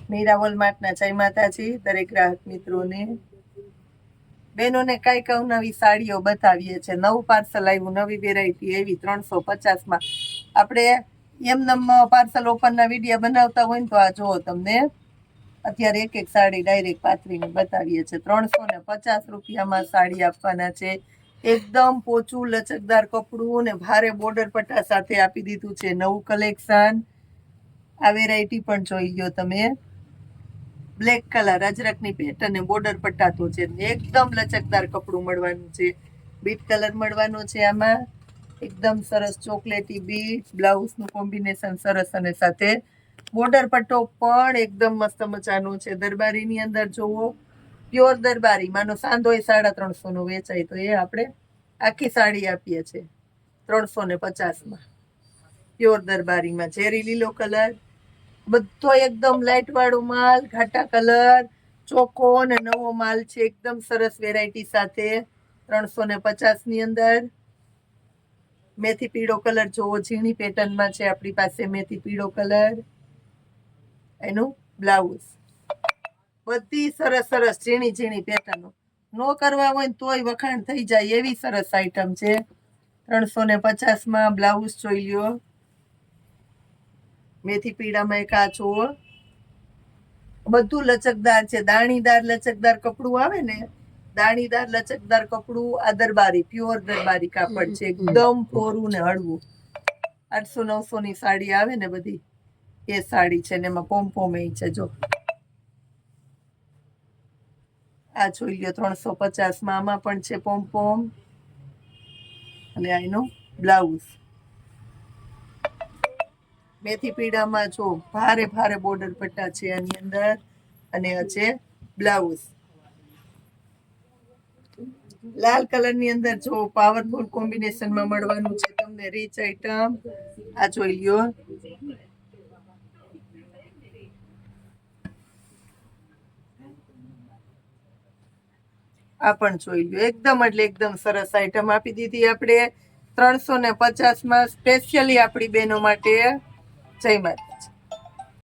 મીરા વોલમાર્ટના જય માતાજી દરેક ગ્રાહક મિત્રોને બહેનોને કાંઈક અવનવી સાડીઓ બતાવીએ છે. નવું પાર્સલ આવ્યું, નવી વેરાયટી એવી 350માં. આપણે એમનેમ પાર્સલ ઓપનના વિડીયો બનાવતા હોય ને તો આ જુઓ તમને અત્યારે એક એક સાડી ડાયરેક્ટ પાથરીને બતાવીએ છે. 350 રૂપિયામાં સાડી આપવાના છે. એકદમ પોચું લચકદાર કપડું ને ભારે બોર્ડર પટ્ટા સાથે આપી દીધું છે. નવું કલેક્શન. આ વેરાયટી પણ જોઈ લો તમે. બ્લેક કલર અજરકની પેટર્ન ને બોર્ડર પટ્ટા તો છે. એકદમ લચકદાર કપડું મળવાનું છે. બીટ કલર મળવાનો છે આમાં. એકદમ સરસ ચોકલેટી બીટ. બ્લાઉઝનું કોમ્બિનેશન સરસ અને સાથે બોર્ડર પટ્ટો પણ એકદમ મસ્ત મજાનો છે. દરબારીની અંદર જોવો, પ્યોર દરબારી. માનો સાંધોય 350 વેચાય તો એ આપણે આખી સાડી આપીએ છીએ 350માં. પ્યોર દરબારીમાં ઝેરી લીલો કલર, બધો એકદમ લાઇટ વાળો માલ, ઘાટા કલર, ચોખ્ખો અને નવો માલ છે. એકદમ સરસ વેરાયટી સાથે 350ની અંદર. મેથી પીળો કલર જોવો, ઝીણી પેટર્નમાં છે આપણી પાસે મેથી પીળો કલર. એનું બ્લાઉઝ બધી સરસ સરસ ઝીણી ઝીણી પેટર્નો. નો કરવા હોય ને તોય વખાણ થઈ જાય એવી સરસ આઈટમ છે. 350માં બ્લાઉઝ જોઈ લ્યો. મેથી પીળામાં એક આ જુઓ, બધું લચકદાર છે. દાણીદાર લચકદાર કપડું આવે ને, દાણીદાર લચકદાર કપડું. આ દરબારી, પ્યોર દરબારી કાપડ છે. એકદમ કોરું ને હળવું. 800-900ની સાડી આવે ને બધી એ સાડી છે ને એમાં પોમ છે. જો આ જોઈ લો 350માં. આમાં પણ છે પોમ અને આ એનું બ્લાઉઝ. મેથી પીળામાં જો ભારે ભારે બોર્ડર પટ્ટા છે આની અંદર અને આ છે બ્લાઉઝ. લાલ કલરની અંદર જો પાવરફુલ કોમ્બિનેશનમાં મળવાનું છે તમને રીચ આઈટમ. આ જોઈ લ્યો. આ પણ જોઈ લ્યો. એકદમ એટલે એકદમ સરસ આઈટમ આપી દીધી આપણે 350માં સ્પેશિયલી આપણી બહેનો માટે. જય માતાજી.